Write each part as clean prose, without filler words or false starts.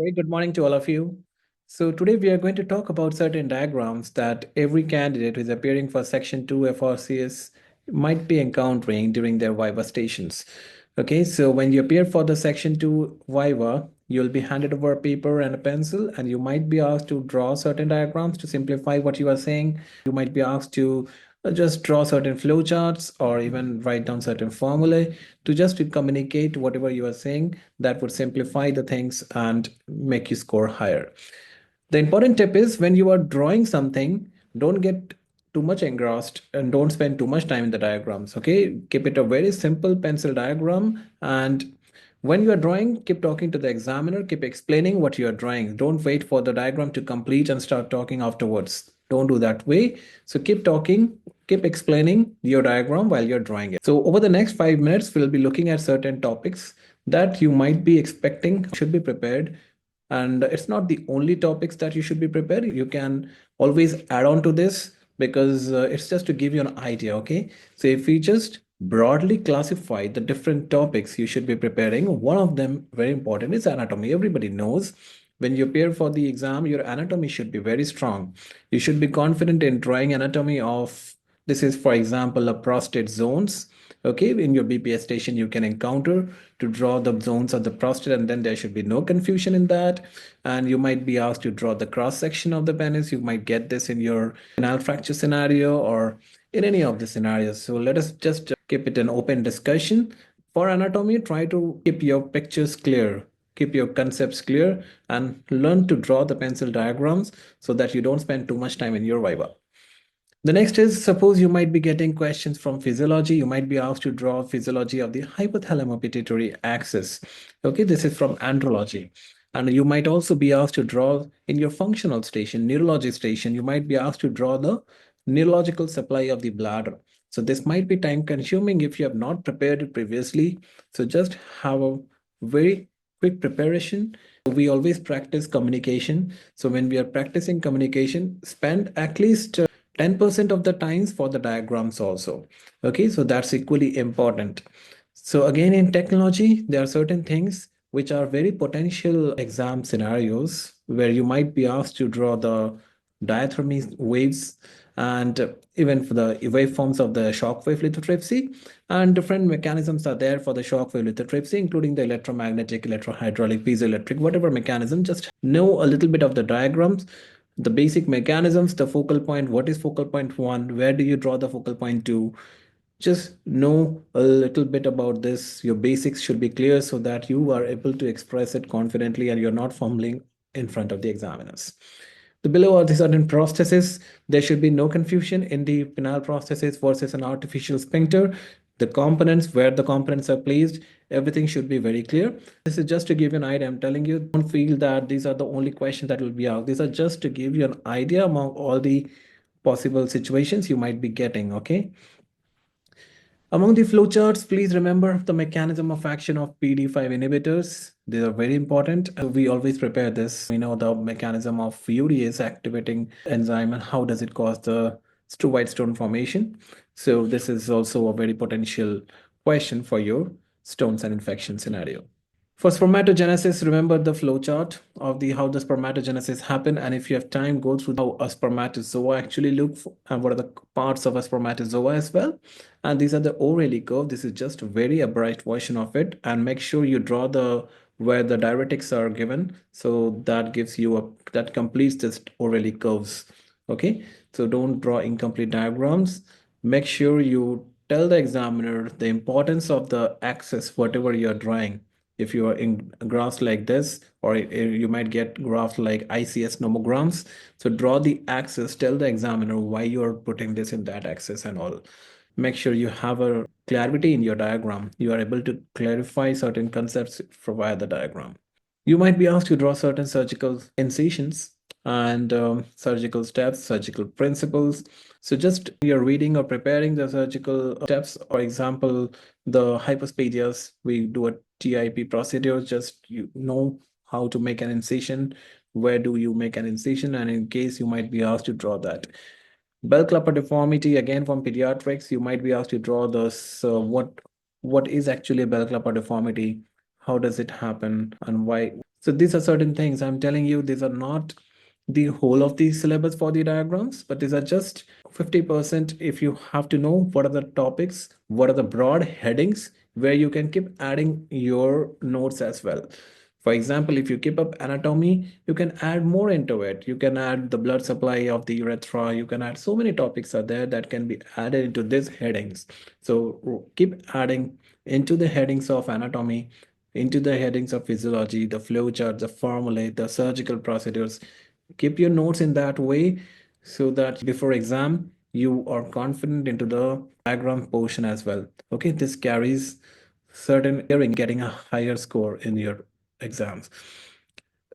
very good morning to all of you. So today we are going to talk about certain diagrams that every candidate who is appearing for Section 2 FRCS might be encountering during their Viva stations. Okay, so when you appear for the Section 2 Viva, you'll be handed over a paper and a pencil, and you might be asked to draw certain diagrams to simplify what you are saying. You might be asked to just draw certain flowcharts or even write down certain formulae to just to communicate whatever you are saying. That would simplify the things and make you score higher. The important tip is when you are drawing something, don't get too much engrossed and don't spend too much time in the diagrams. Okay, keep it a very simple pencil diagram, and when you are drawing, keep talking to the examiner, keep explaining what you are drawing. Don't wait for the diagram to complete and start talking afterwards. Don't do that way. So keep talking, keep explaining your diagram while you're drawing it. So over the next 5 minutes, we'll be looking at certain topics that you might be expecting, should be prepared. And it's not the only topics that you should be prepared. You can always add on to this because it's just to give you an idea. Okay. So if we just broadly classify the different topics you should be preparing, one of them very important is anatomy. Everybody knows when you appear for the exam, your anatomy should be very strong. You should be confident in drawing anatomy of, this is for example a prostate zones. Okay, in your BPS station you can encounter to draw the zones of the prostate, and then there should be no confusion in that. And you might be asked to draw the cross section of the penis. You might get this in your canal fracture scenario or in any of the scenarios. So let us just keep it an open discussion. For anatomy, try to keep your pictures clear, keep your concepts clear, and learn to draw the pencil diagrams so that you don't spend too much time in your Viva. The next is, suppose you might be getting questions from physiology. You might be asked to draw physiology of the hypothalamo-pituitary axis. Okay, this is from andrology. And you might also be asked to draw in your functional station, neurology station, you might be asked to draw the neurological supply of the bladder. So this might be time consuming if you have not prepared it previously. So just have a very quick preparation. We always practice communication. So when we are practicing communication, spend at least 10% of the times for the diagrams also. Okay, so that's equally important. So again, in technology, there are certain things which are very potential exam scenarios where you might be asked to draw the diathermy waves and even for the waveforms of the shockwave lithotripsy, and different mechanisms are there for the shockwave lithotripsy, including the electromagnetic, electrohydraulic, piezoelectric, whatever mechanism. Just know a little bit of the diagrams, the basic mechanisms, the focal point, what is focal point 1, where do you draw the focal point 2. Just know a little bit about this. Your basics should be clear so that you are able to express it confidently and you're not fumbling in front of the examiners. The below are the certain prostheses. There should be no confusion in the penile prosthesis versus an artificial sphincter. The components, where the components are placed, everything should be very clear. This is just to give you an idea. I'm telling you, don't feel that these are the only questions that will be asked. These are just to give you an idea among all the possible situations you might be getting. Okay. Among the flowcharts, please remember the mechanism of action of PD5 inhibitors. These are very important. We always prepare this. We know the mechanism of urease activating enzyme and how does it cause the white stone formation. So this is also a very potential question for your stones and infection scenario. For spermatogenesis, remember the flowchart of the how the spermatogenesis happen, and if you have time, go through how a spermatozoa actually look for, and what are the parts of a spermatozoa as well. And these are the O'Reilly curve. This is just a very abridged version of it, and make sure you draw the where the diuretics are given. So that gives you a that completes this O'Reilly curves. Okay, so don't draw incomplete diagrams. Make sure you tell the examiner the importance of the axis, whatever you're drawing. If you are in graphs like this, or you might get graphs like ICS nomograms. So draw the axis, tell the examiner why you are putting this in that axis and all. Make sure you have a clarity in your diagram. You are able to clarify certain concepts via the diagram. You might be asked to draw certain surgical incisions and surgical steps, surgical principles. So just you're reading or preparing the surgical steps, for example, the hypospadias, we do a TIP procedure, just you know how to make an incision, where do you make an incision, and in case you might be asked to draw that. Bell clapper deformity, again from pediatrics, you might be asked to draw this, what is actually a bell clapper deformity, how does it happen, and why. So these are certain things. I'm telling you, these are not the whole of the syllabus for the diagrams, but these are just 50% if you have to know what are the topics, what are the broad headings where you can keep adding your notes as well. For example, if you keep up anatomy, you can add more into it. You can add the blood supply of the urethra. You can add so many topics are there that can be added into these headings. So keep adding into the headings of anatomy, into the headings of physiology, the flow chart, the formulae, the surgical procedures. Keep your notes in that way so that before exam, you are confident into the diagram portion as well. Okay, this carries certain getting a higher score in your exams.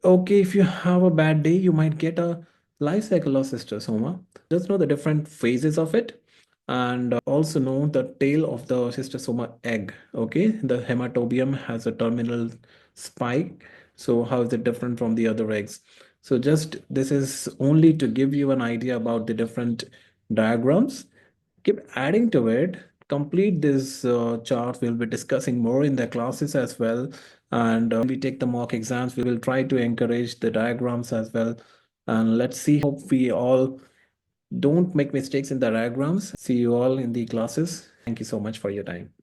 Okay, if you have a bad day, you might get a life cycle of cystosoma. Just know the different phases of it and also know the tail of the cystosoma egg. Okay, the hematobium has a terminal spike. So, how is it different from the other eggs? So, just this is only to give you an idea about the different diagrams. Keep adding to it. Complete this chart. We'll be discussing more in the classes as well. And we take the mock exams, we will try to encourage the diagrams as well. And let's see, hope we all don't make mistakes in the diagrams. See you all in the classes. Thank you so much for your time.